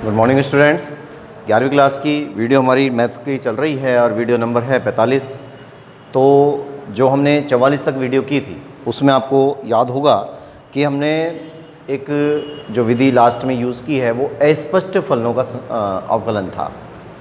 Good morning students. 11वीं class की video हमारी मैथ्स की चल रही है और वीडियो नंबर है 45। तो जो हमने 44 तक वीडियो की थी उसमें आपको याद होगा कि हमने एक जो विधि लास्ट में यूज़ की है वो अस्पष्ट फलनों का अवकलन था,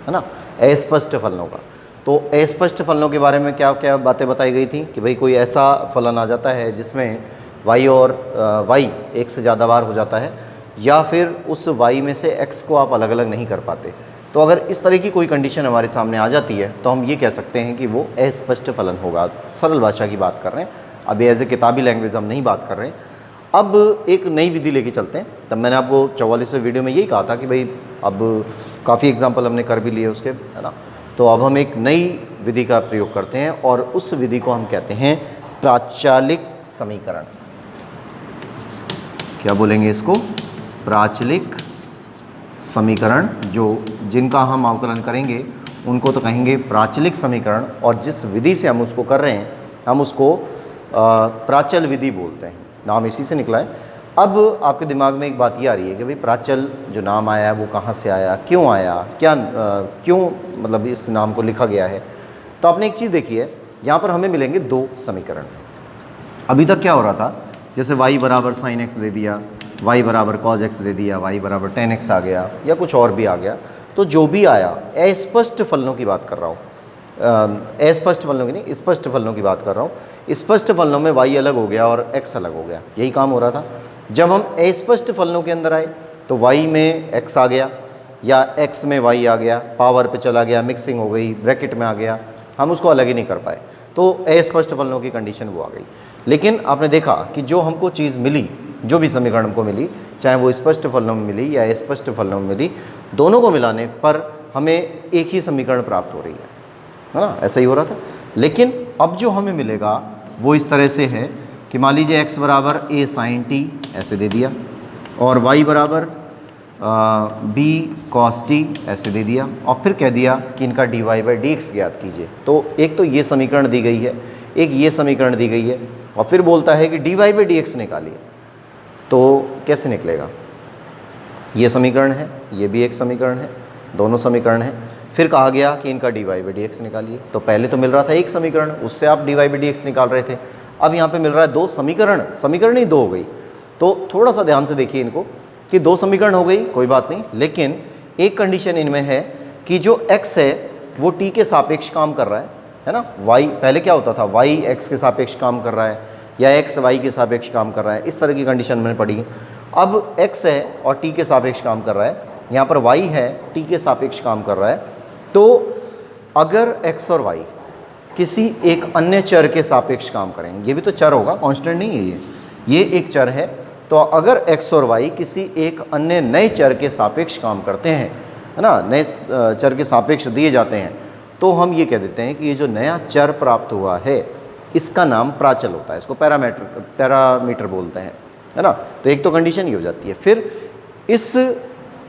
है ना, अस्पष्ट फलनों का। तो अस्पष्ट फलनों के बारे में क्या क्या बातें बताई गई थी कि भाई कोई ऐसा फलन आ जाता है जिसमें y और y एक से ज़्यादा बार हो जाता है, या फिर उस y में से x को आप अलग अलग नहीं कर पाते। तो अगर इस तरह की कोई कंडीशन हमारे सामने आ जाती है तो हम ये कह सकते हैं कि वो अस्पष्ट फलन होगा। सरल भाषा की बात कर रहे हैं, अभी एज ए किताबी लैंग्वेज हम नहीं बात कर रहे हैं। अब एक नई विधि लेके चलते हैं। तब मैंने आपको 44वें वीडियो में यही कहा था कि भाई अब काफ़ी एग्जाम्पल हमने कर भी लिए उसके, है ना। तो अब हम एक नई विधि का प्रयोग करते हैं और उस विधि को हम कहते हैं प्राचालिक समीकरण। क्या बोलेंगे इसको? प्राचलिक समीकरण। जो जिनका हम अवकलन करेंगे उनको तो कहेंगे प्राचलिक समीकरण, और जिस विधि से हम उसको कर रहे हैं हम उसको प्राचल विधि बोलते हैं। नाम इसी से निकला है। अब आपके दिमाग में एक बात ये आ रही है कि भाई प्राचल जो नाम आया है वो कहाँ से आया, क्यों आया, क्यों मतलब इस नाम को लिखा गया है। तो आपने एक चीज़ देखी है, यहाँ पर हमें मिलेंगे दो समीकरण। अभी तक क्या हो रहा था, जैसे y बराबर साइन x दे दिया, y बराबर कॉज x दे दिया, y बराबर टेन x आ गया या कुछ और भी आ गया। तो जो भी आया, अस्पष्ट फलनों की बात कर रहा हूँ, अस्पष्ट फलनों की नहीं, स्पष्ट फलनों की बात कर रहा हूँ। स्पष्ट फलनों में y अलग हो गया और x अलग हो गया, यही काम हो रहा था। जब हम अस्पष्ट फलनों के अंदर आए तो y में x आ गया या x में y आ गया, पावर पे चला गया, मिक्सिंग हो गई, ब्रैकेट में आ गया, हम उसको अलग ही नहीं कर पाए। तो अस्पष्ट फलनों की कंडीशन वो आ गई। लेकिन आपने देखा कि जो हमको चीज़ मिली, जो भी समीकरण हमको मिली, चाहे वो स्पष्ट फलनों में मिली या अस्पष्ट फलनों में मिली, दोनों को मिलाने पर हमें एक ही समीकरण प्राप्त हो रही है ना। ऐसा ही हो रहा था। लेकिन अब जो हमें मिलेगा वो इस तरह से है कि मान लीजिए x बराबर a sin t ऐसे दे दिया और y बराबर b cos t ऐसे दे दिया, और फिर कह दिया कि इनका dy बाई dx ज्ञात कीजिए। तो एक तो ये समीकरण दी गई है, एक ये समीकरण दी गई है, और फिर बोलता है कि dy बाई dx निकालिए। तो कैसे निकलेगा? ये समीकरण है, ये भी एक समीकरण है, दोनों समीकरण हैं। फिर कहा गया कि इनका dy बाई dx निकालिए। तो पहले तो मिल रहा था एक समीकरण, उससे आप dy बाई dx निकाल रहे थे। अब यहाँ पे मिल रहा है दो समीकरण, समीकरण ही दो हो गई। तो थोड़ा सा ध्यान से देखिए इनको कि दो समीकरण हो गई, कोई बात नहीं, लेकिन एक कंडीशन इनमें है कि जो x है वो t के सापेक्ष काम कर रहा है ना। y पहले क्या होता था, y x के सापेक्ष काम कर रहा है या x y के सापेक्ष काम कर रहा है, इस तरह की कंडीशन मैंने पढ़ी। अब x है और t के सापेक्ष काम कर रहा है, यहाँ पर y है t के सापेक्ष काम कर रहा है। तो अगर x और y किसी एक अन्य चर के सापेक्ष काम करें, ये भी तो चर होगा, कांस्टेंट नहीं है ये एक चर है। तो अगर x और y किसी एक अन्य नए चर के सापेक्ष काम करते हैं, है ना, नए चर के सापेक्ष दिए जाते हैं, तो हम ये कह देते हैं कि ये जो नया चर प्राप्त हुआ है इसका नाम प्राचल होता है, इसको पैरामीटर बोलते हैं, है ना। तो एक तो कंडीशन ये हो जाती है। फिर इस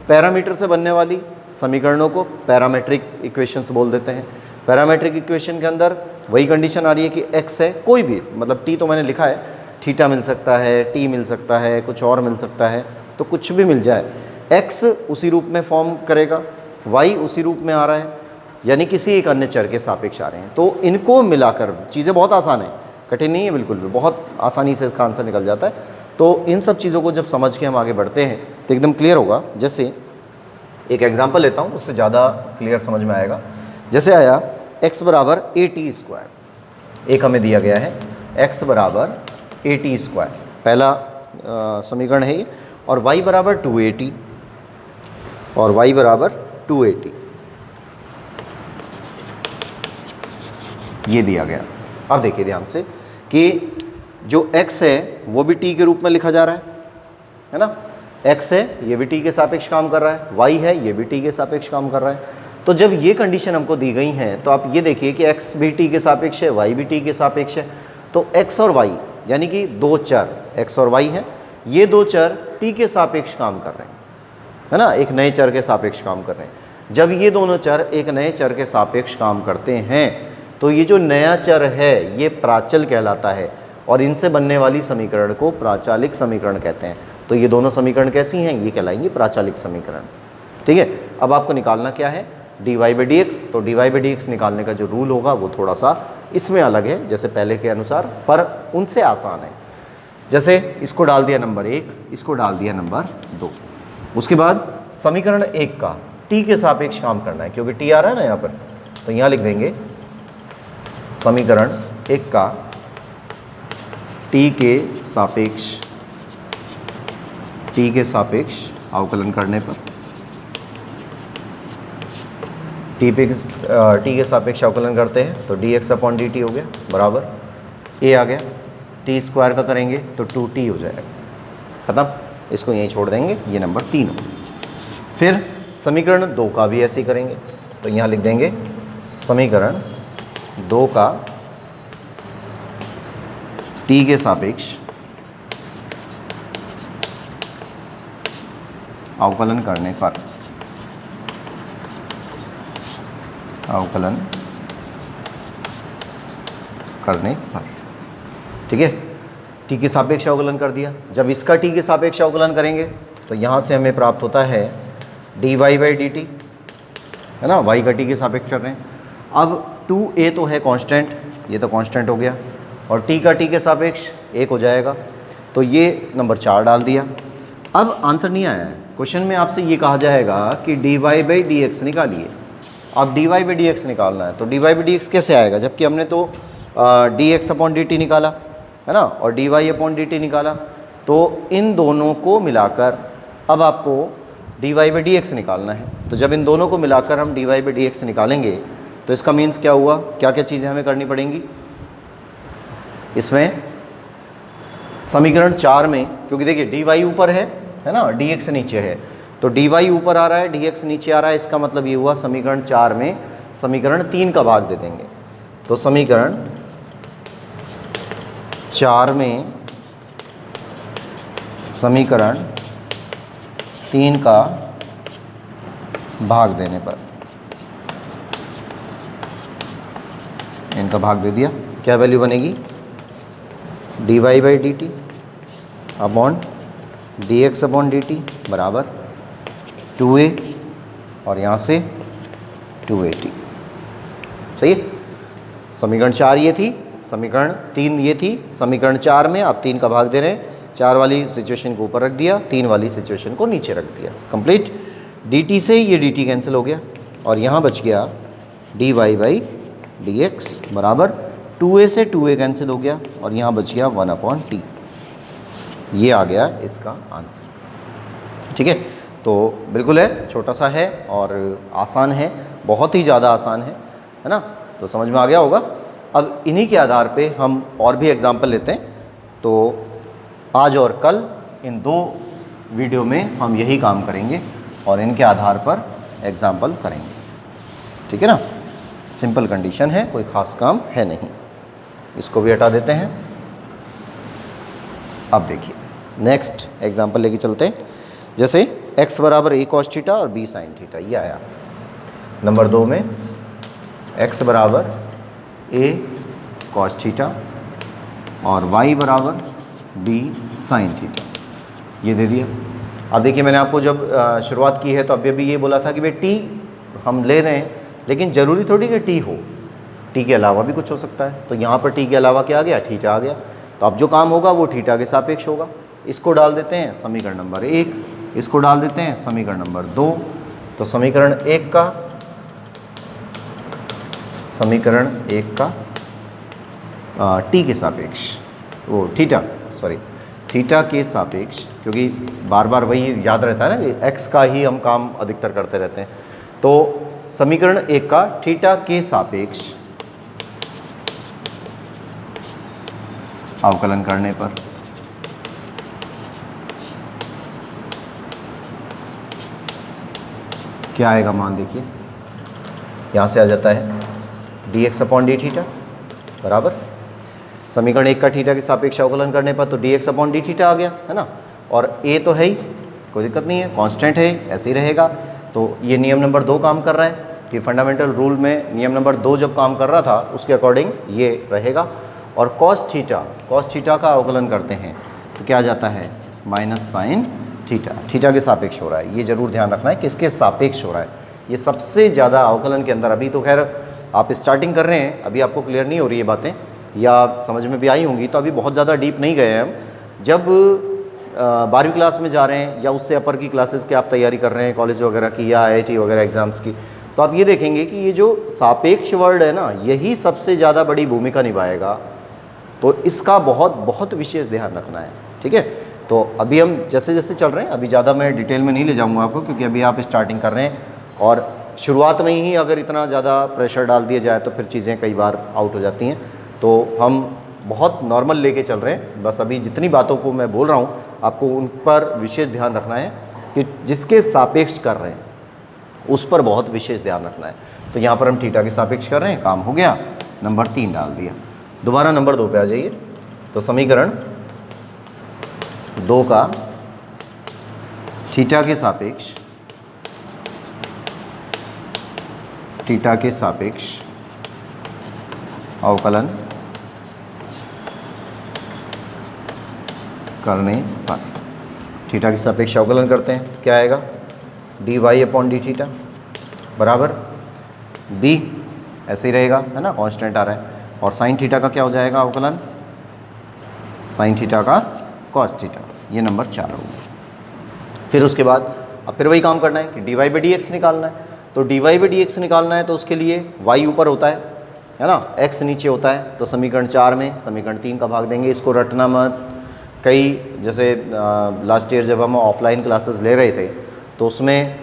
पैरामीटर से बनने वाली समीकरणों को पैरामेट्रिक इक्वेशंस बोल देते हैं। पैरामेट्रिक इक्वेशन के अंदर वही कंडीशन आ रही है कि x है, कोई भी, मतलब t तो मैंने लिखा है, थीटा मिल सकता है, t मिल सकता है, कुछ और मिल सकता है, तो कुछ भी मिल जाए, x उसी रूप में फॉर्म करेगा, y उसी रूप में आ रहा है, यानी किसी एक अन्य चर के सापेक्ष आ रहे हैं। तो इनको मिलाकर, चीज़ें बहुत आसान है, कठिन नहीं है बिल्कुल भी, बहुत आसानी से इसका आंसर निकल जाता है। तो इन सब चीज़ों को जब समझ के हम आगे बढ़ते हैं तो एकदम क्लियर होगा। जैसे एक एग्जांपल लेता हूँ, उससे ज़्यादा क्लियर समझ में आएगा। जैसे आया x बराबर a² एक हमें दिया गया है, x बराबर a² पहला समीकरण है ये, और y बराबर 2at और y बराबर 2at ये दिया गया। अब देखिए ध्यान से कि जो x है वो भी t के रूप में लिखा जा रहा है ना। x है, ये भी t के सापेक्ष काम कर रहा है, y है, ये भी t के सापेक्ष काम कर रहा है। तो जब ये कंडीशन हमको दी गई हैं तो आप ये देखिए कि x भी t के सापेक्ष है, y भी t के सापेक्ष है। तो x और y यानी कि दो चर x और y हैं, ये दो चर t के सापेक्ष काम कर रहे हैं, है ना, एक नए चर के सापेक्ष काम कर रहे हैं। जब ये दोनों चर एक नए चर के सापेक्ष काम करते हैं तो ये जो नया चर है ये प्राचल कहलाता है, और इनसे बनने वाली समीकरण को प्राचालिक समीकरण कहते हैं। तो ये दोनों समीकरण कैसी हैं? ये कहलाएंगे प्राचालिक समीकरण। ठीक है। अब आपको निकालना क्या है, dy बाई डी एक्स। तो dy बाई डी एक्स निकालने का जो रूल होगा वो थोड़ा सा इसमें अलग है जैसे पहले के अनुसार, पर उनसे आसान है। जैसे इसको डाल दिया नंबर 1, इसको डाल दिया नंबर 2। उसके बाद समीकरण 1 का t के सापेक्ष काम करना है, क्योंकि t आ रहा है ना यहाँ पर, तो यहाँ लिख देंगे समीकरण 1 का t के सापेक्ष अवकलन करने पर, t के सापेक्ष अवकलन करते हैं तो dx अपॉन dt हो गया बराबर a आ गया, t स्क्वायर का करेंगे तो 2t हो जाएगा, खत्म। इसको यहीं छोड़ देंगे, ये नंबर 3 हो। फिर समीकरण 2 का भी ऐसे ही करेंगे, तो यहाँ लिख देंगे समीकरण 2 का t के सापेक्ष अवकलन करने पर, ठीक है। t के सापेक्ष अवकलन कर दिया। जब इसका t के सापेक्ष अवकलन करेंगे तो यहाँ से हमें प्राप्त होता है dy बाई dt, है ना, y का t के सापेक्ष कर रहे हैं। अब 2a तो है कांस्टेंट, ये तो कांस्टेंट हो गया, और t का t के सापेक्ष 1 हो जाएगा, तो ये नंबर 4 डाल दिया। अब आंसर नहीं आया है, क्वेश्चन में आपसे ये कहा जाएगा कि dy बाई dx निकालिए। अब dy बाई dx निकालना है, तो dy बाई dx कैसे आएगा, जबकि हमने तो dx अपॉन dt निकाला है ना, और dy अपॉन dt निकाला, तो इन दोनों को मिलाकर अब आपको dy बाई dx निकालना है। तो जब इन दोनों को मिलाकर हम dy बाई dx निकालेंगे तो इसका मीन्स क्या हुआ, क्या क्या चीज़ें हमें करनी पड़ेंगी इसमें। समीकरण 4 में, क्योंकि देखिए dy ऊपर है ना, dx नीचे है, तो dy ऊपर आ रहा है, dx नीचे आ रहा है, इसका मतलब ये हुआ समीकरण 4 में समीकरण 3 का भाग दे देंगे। तो समीकरण 4 में समीकरण 3 का भाग देने पर, इनका भाग दे दिया, क्या वैल्यू बनेगी, dy by dt upon dx upon dt बराबर 2a, और यहाँ से 2at। सही है। समीकरण 4 ये थी, समीकरण 3 ये थी। समीकरण 4 में आप 3 का भाग दे रहे हैं, 4 वाली सिचुएशन को ऊपर रख दिया, 3 वाली सिचुएशन को नीचे रख दिया, कंप्लीट। dt से ये dt कैंसिल हो गया, और यहाँ बच गया dy बाई dx बराबर 2a से 2a कैंसिल हो गया, और यहाँ बच गया 1 अपॉन t। ये आ गया इसका आंसर, ठीक है। तो बिल्कुल है, छोटा सा है और आसान है, बहुत ही ज़्यादा आसान है ना, तो समझ में आ गया होगा। अब इन्हीं के आधार पे हम और भी एग्जाम्पल लेते हैं। तो आज और कल इन 2 वीडियो में हम यही काम करेंगे और इनके आधार पर एग्जाम्पल करेंगे, ठीक है ना। सिंपल कंडीशन है, कोई ख़ास काम है नहीं। इसको भी हटा देते हैं। अब देखिए नेक्स्ट एग्जाम्पल लेके चलते हैं। जैसे x बराबर a cos थीटा और b sin थीटा, ये आया। नंबर 2 में x बराबर a cos थीटा और y बराबर b sin थीटा, ये दे दिया। अब देखिए मैंने आपको जब शुरुआत की है तो अभी अभी ये बोला था कि भाई t हम ले रहे हैं, लेकिन ज़रूरी थोड़ी कि t हो, t के अलावा भी कुछ हो सकता है। तो यहाँ पर t के अलावा क्या आ गया, थीटा आ गया। तो अब जो काम होगा वो थीटा के सापेक्ष होगा। इसको डाल देते हैं समीकरण नंबर 1, इसको डाल देते हैं समीकरण नंबर 2। तो समीकरण 1 का t के सापेक्ष, वो थीटा के सापेक्ष, क्योंकि बार बार वही याद रहता है ना कि x का ही हम काम अधिकतर करते रहते हैं। तो समीकरण 1 का थीटा के सापेक्ष अवकलन करने पर क्या आएगा मान, देखिए यहाँ से आ जाता है dx अपॉन डी थीटा बराबर समीकरण 1 का थीटा के सापेक्ष अवकलन करने पर तो dx अपॉन डी थीटा आ गया, है ना। और a तो है ही, कोई दिक्कत नहीं है, कांस्टेंट है, ऐसे ही रहेगा। तो ये नियम नंबर 2 काम कर रहा है कि फंडामेंटल रूल में नियम नंबर 2 जब काम कर रहा था उसके अकॉर्डिंग ये रहेगा। और cos थीटा का अवकलन करते हैं तो क्या आ जाता है, माइनस साइन थीटा, थीटा के सापेक्ष हो रहा है, ये जरूर ध्यान रखना है किसके सापेक्ष हो रहा है। ये सबसे ज़्यादा अवकलन के अंदर, अभी तो खैर आप स्टार्टिंग कर रहे हैं, अभी आपको क्लियर नहीं हो रही ये बातें या समझ में भी आई होंगी, तो अभी बहुत ज़्यादा डीप नहीं गए हैं हम। जब 12वीं क्लास में जा रहे हैं या उससे अपर की क्लासेस की आप तैयारी कर रहे हैं कॉलेज वगैरह की या IIT वगैरह एग्ज़ाम्स की, तो आप ये देखेंगे कि ये जो सापेक्ष वर्ड है ना, यही सबसे ज़्यादा बड़ी भूमिका निभाएगा। तो इसका बहुत बहुत विशेष ध्यान रखना है, ठीक है। तो अभी हम जैसे जैसे चल रहे हैं, अभी ज़्यादा मैं डिटेल में नहीं ले जाऊँगा आपको, क्योंकि अभी आप स्टार्टिंग कर रहे हैं और शुरुआत में ही अगर इतना ज़्यादा प्रेशर डाल दिया जाए तो फिर चीज़ें कई बार आउट हो जाती हैं। तो हम बहुत नॉर्मल लेके चल रहे हैं, बस अभी जितनी बातों को मैं बोल रहा हूँ आपको उन पर विशेष ध्यान रखना है कि जिसके सापेक्ष कर रहे हैं उस पर बहुत विशेष ध्यान रखना है। तो यहाँ पर हम थीटा के सापेक्ष कर रहे हैं, काम हो गया, नंबर 3 डाल दिया। दोबारा नंबर 2 पे आ जाइए। तो समीकरण 2 का थीटा के सापेक्ष, थीटा के सापेक्ष अवकलन करने पर, थीटा के सापेक्ष अवकलन करते हैं, क्या आएगा, dy/d थीटा बराबर b, ऐसे ही रहेगा, है ना, कांस्टेंट आ रहा है। और साइन थीटा का क्या हो जाएगा अवकलन, साइन थीटा का कॉस थीटा, ये नंबर 4 होगा। फिर उसके बाद अब फिर वही काम करना है कि dy/dx निकालना है। तो dy/dx निकालना है तो उसके लिए y ऊपर होता है ना, x नीचे होता है। तो समीकरण 4 में समीकरण 3 का भाग देंगे, इसको रटना मत। कई जैसे लास्ट ईयर जब हम ऑफलाइन क्लासेस ले रहे थे तो उसमें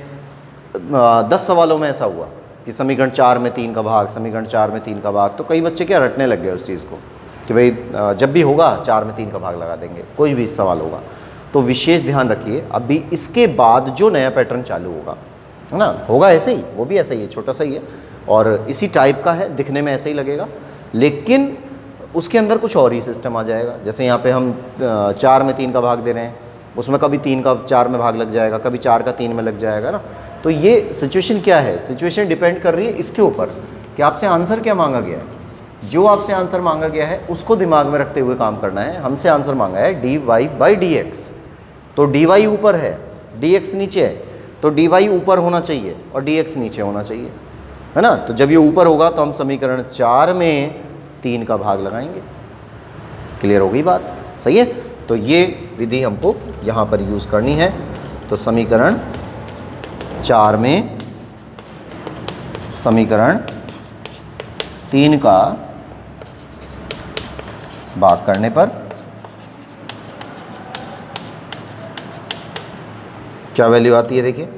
10 सवालों में ऐसा हुआ कि समीकरण 4 में 3 का भाग, समीकरण 4 में 3 का भाग। तो कई बच्चे क्या रटने लग गए उस चीज़ को कि भाई जब भी होगा 4 में 3 का भाग लगा देंगे, कोई भी सवाल होगा। तो विशेष ध्यान रखिए, अभी इसके बाद जो नया पैटर्न चालू होगा, है ना, होगा ऐसे ही, वो भी ऐसा ही है, छोटा सा ही है और इसी टाइप का है, दिखने में ऐसे ही लगेगा, लेकिन उसके अंदर कुछ और ही सिस्टम आ जाएगा। जैसे यहाँ पे हम 4 में 3 का भाग दे रहे हैं, उसमें कभी 3 का 4 में भाग लग जाएगा, कभी 4 का 3 में लग जाएगा ना। तो ये सिचुएशन क्या है, सिचुएशन डिपेंड कर रही है इसके ऊपर कि आपसे आंसर क्या मांगा गया है। जो आपसे आंसर मांगा गया है उसको दिमाग में रखते हुए काम करना है। हमसे आंसर मांगा है dy/dx, तो dy ऊपर है, dx नीचे है, तो dy ऊपर होना चाहिए और dx नीचे होना चाहिए, है ना। तो जब ये ऊपर होगा तो हम समीकरण 4 में 3 का भाग लगाएंगे। क्लियर हो गई बात, सही है। तो ये विधि हमको यहाँ पर यूज़ करनी है। तो समीकरण 4 में समीकरण 3 का भाग करने पर क्या वैल्यू आती है, देखिए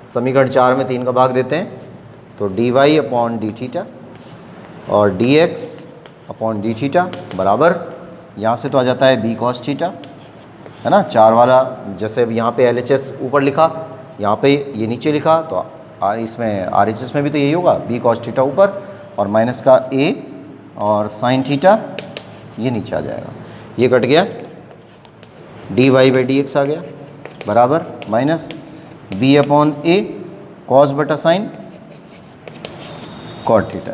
समीकरण 4 में 3 का भाग देते हैं तो dy/d थीटा और dx/d थीटा बराबर, यहाँ से तो आ जाता है b cos थीटा, है ना। 4 वाला जैसे अब यहाँ पे LHS ऊपर लिखा, यहाँ पे ये नीचे लिखा, तो इसमें RHS में भी तो यही होगा, b cos थीटा ऊपर और माइनस का a और साइन थीटा ये नीचे आ जाएगा। ये कट गया, dy/dx आ गया बराबर माइनस b/a cos बटा साइन cot थीटा,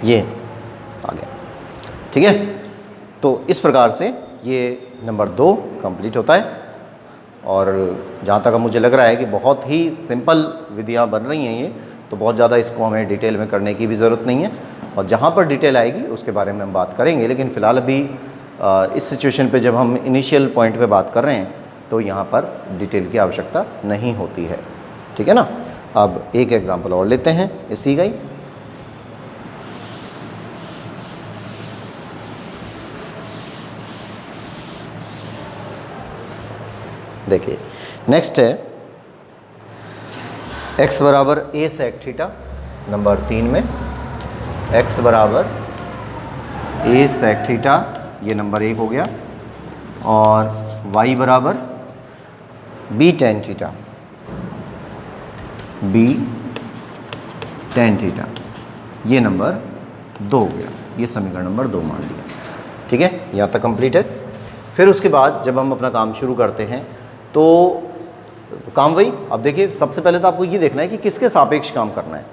ये आ गया, ठीक है। तो इस प्रकार से ये नंबर 2 कंप्लीट होता है। और जहाँ तक मुझे लग रहा है कि बहुत ही सिंपल विधियाँ बन रही हैं ये, तो बहुत ज़्यादा इसको हमें डिटेल में करने की भी ज़रूरत नहीं है। और जहाँ पर डिटेल आएगी उसके बारे में हम बात करेंगे, लेकिन फ़िलहाल अभी इस सिचुएशन पे जब हम इनिशियल पॉइंट पे बात कर रहे हैं तो यहाँ पर डिटेल की आवश्यकता नहीं होती है, ठीक है ना। अब एक एग्जांपल और लेते हैं इसी का ही। देखिए नेक्स्ट है x बराबर a sec थीटा, नंबर 3 में x बराबर a sec थीटा, ये नंबर 1 हो गया, और y बराबर b tan theta, b tan theta, ये नंबर 2 हो गया। ये समीकरण नंबर 2 मान लिया, ठीक है, यहाँ तक कंप्लीट है। फिर उसके बाद जब हम अपना काम शुरू करते हैं तो काम वही, अब देखिए सबसे पहले तो आपको ये देखना है कि किसके सापेक्ष काम करना है।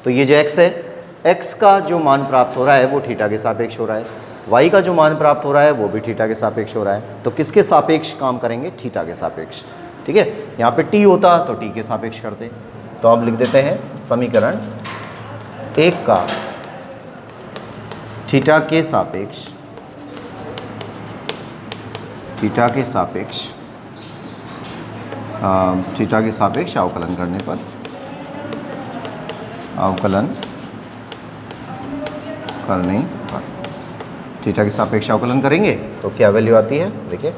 तो ये जो x है, x का जो मान प्राप्त हो रहा है वो थीटा के सापेक्ष हो रहा है। वाई का जो मान प्राप्त हो रहा है वो भी थीटा के सापेक्ष हो रहा है। तो किसके सापेक्ष काम करेंगे? थीटा के सापेक्ष। ठीक है, यहाँ पे टी होता तो टी के सापेक्ष करते। तो अब लिख देते हैं समीकरण 1 का थीटा के सापेक्ष अवकलन करने पर थीटा के सापेक्ष अवकलन करेंगे तो क्या वैल्यू आती है? देखिए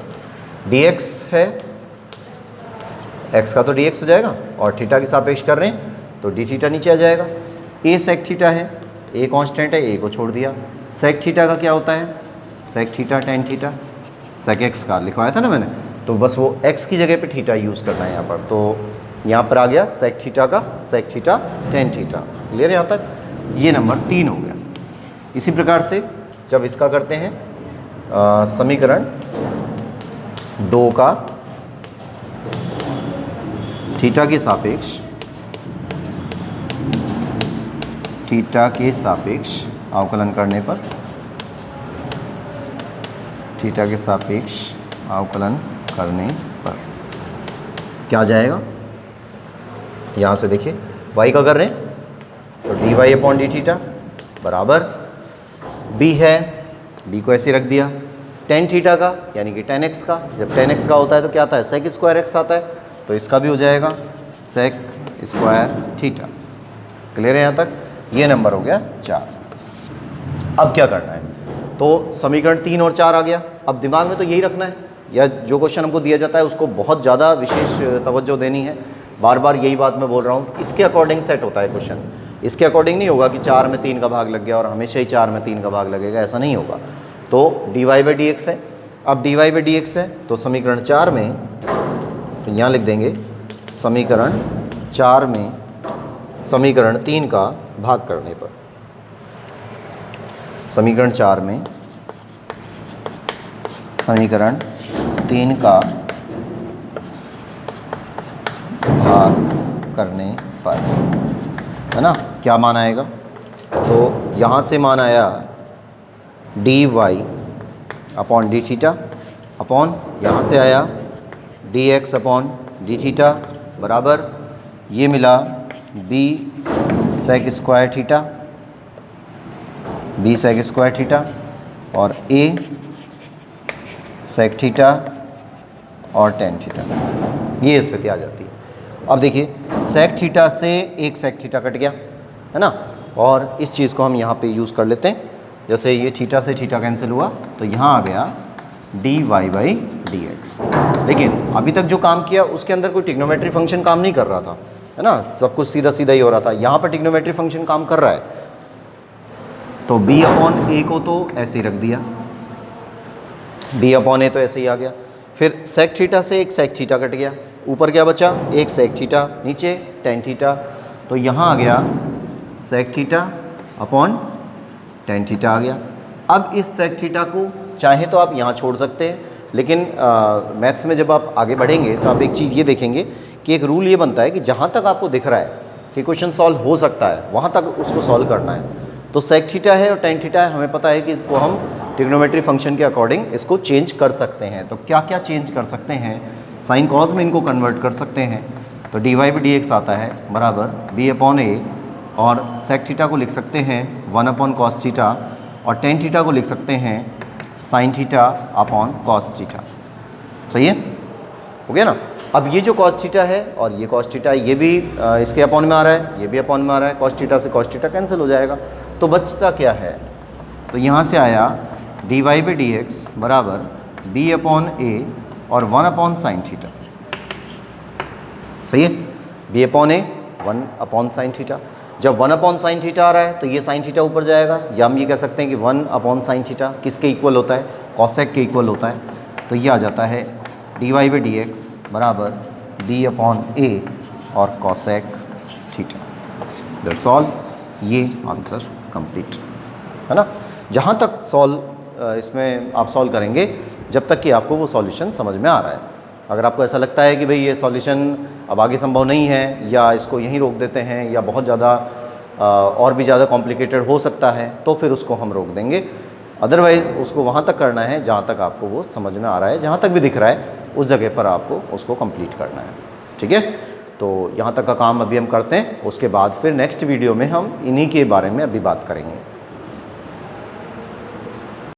dx है, x का तो dx हो जाएगा और थीटा के सापेक्ष कर रहे हैं तो d थीटा नीचे आ जाएगा। a sec थीटा है, a कांस्टेंट है, a को छोड़ दिया। sec थीटा का क्या होता है? sec theta tan theta, sec x का लिखवाया था ना मैंने, तो बस वो x की जगह पे थीटा यूज़ करना है यहाँ पर। तो यहाँ पर आ गया sec थीटा का sec theta tan theta. Clear है यहाँ तक? ये नंबर 3 हो गया। इसी प्रकार से जब इसका करते हैं समीकरण 2 का थीटा के सापेक्ष अवकलन करने पर क्या आ जाएगा? यहाँ से देखिए y का कर रहे हैं तो dy अपॉन डी थीटा बराबर b है, b को ऐसे रख दिया। tan थीटा का यानी कि tan x का, जब tan x का होता है तो क्या आता है? sec स्क्वायर x आता है, तो इसका भी हो जाएगा sec स्क्वायर थीटा। क्लियर है यहाँ तक? ये नंबर हो गया 4। अब क्या करना है? तो समीकरण 3 और 4 आ गया। अब दिमाग में तो यही रखना है, या जो क्वेश्चन हमको दिया जाता है उसको बहुत ज़्यादा विशेष तवज्जो देनी है। बार बार यही बात मैं बोल रहा हूँ, इसके अकॉर्डिंग सेट होता है क्वेश्चन। इसके अकॉर्डिंग नहीं होगा कि 4 में 3 का भाग लग गया और हमेशा ही 4 में 3 का भाग लगेगा, ऐसा नहीं होगा। तो dy बाई डी एक्स है। अब dy बाई डी एक्स है तो समीकरण 4 में, तो यहाँ लिख देंगे समीकरण 4 में समीकरण 3 का भाग करने पर, समीकरण 4 में समीकरण 3 का भाग करने पर, है ना, क्या मान आएगा? तो यहाँ से मान आया D Y upon D theta अपॉन यहाँ से आया D X upon D theta बराबर ये मिला B sec square theta, B sec square theta और ए सेक थीटा और टेन थीटा। ये स्थिति आ जाती है। अब देखिए सेक थीटा से एक सेक थीटा कट गया, है ना, और इस चीज़ को हम यहाँ पे यूज़ कर लेते हैं। जैसे ये थीटा से थीटा कैंसिल हुआ तो यहाँ आ गया D Y by D X. लेकिन अभी तक जो काम किया उसके अंदर कोई ट्रिग्नोमेट्री फंक्शन काम नहीं कर रहा था, है ना, सब कुछ सीधा सीधा ही हो रहा था। यहाँ पर ट्रिग्नोमेट्री फंक्शन काम कर रहा है, तो b अपॉन ए को तो ऐसे ही रख दिया, b अपॉन ए तो ऐसे ही आ गया। फिर सेक थीटा से एक सेक थीटा कट गया, ऊपर क्या बचा? एक सेक थीटा, नीचे टेन थीटा, तो यहाँ आ गया sec theta upon tan theta आ गया। अब इस सेक थीटा को चाहे तो आप यहाँ छोड़ सकते हैं, लेकिन मैथ्स में जब आप आगे बढ़ेंगे तो आप एक चीज़ ये देखेंगे कि एक रूल ये बनता है कि जहाँ तक आपको दिख रहा है कि क्वेश्चन सॉल्व हो सकता है वहाँ तक उसको सॉल्व करना है। तो सेक थीटा है और टेन थीटा है, हमें पता है कि इसको हम ट्रिग्नोमेट्री फंक्शन के अकॉर्डिंग इसको चेंज कर सकते हैं। तो क्या क्या चेंज कर सकते हैं? साइन कॉज में इनको कन्वर्ट कर सकते हैं। तो D Y by D X आता है बराबर बी अपॉन ए, और सेक थीटा को लिख सकते हैं 1 अपॉन कॉस थीटा, और टेन थीटा को लिख सकते हैं sine theta upon cos theta. सही है, हो गया ना। अब ये जो कॉस थीटा है और ये कॉस थीटा, ये भी इसके अपॉन में आ रहा है, ये भी अपॉन में आ रहा है, कॉस थीटा से कॉस थीटा कैंसिल हो जाएगा। तो बचता क्या है? तो यहाँ से आया D Y by D X बराबर बी अपॉन ए और 1 अपॉन साइन थीटा। सही है, B upon A 1 upon sine theta. जब 1 अपॉन साइन थीटा आ रहा है तो ये साइन थीटा ऊपर जाएगा, या हम ये कह सकते हैं कि 1 अपॉन साइन थीटा किसके इक्वल होता है? कॉसेक के इक्वल होता है। तो ये आ जाता है D Y by D X बराबर बी अपॉन ए और कॉसेक थीटा। That's all. ये आंसर कंप्लीट है ना। जहाँ तक सॉल्व इसमें आप सॉल्व करेंगे जब तक कि आपको वो सॉल्यूशन समझ में आ रहा है। अगर आपको ऐसा लगता है कि भाई ये सॉल्यूशन अब आगे संभव नहीं है, या इसको यहीं रोक देते हैं, या बहुत ज़्यादा और भी ज़्यादा कॉम्प्लिकेटेड हो सकता है, तो फिर उसको हम रोक देंगे। अदरवाइज़ उसको वहाँ तक करना है जहाँ तक आपको वो समझ में आ रहा है, जहाँ तक भी दिख रहा है उस जगह पर आपको उसको कंप्लीट करना है। ठीक है, तो यहाँ तक का काम अभी हम करते हैं, उसके बाद फिर नेक्स्ट वीडियो में हम इन्हीं के बारे में अभी बात करेंगे।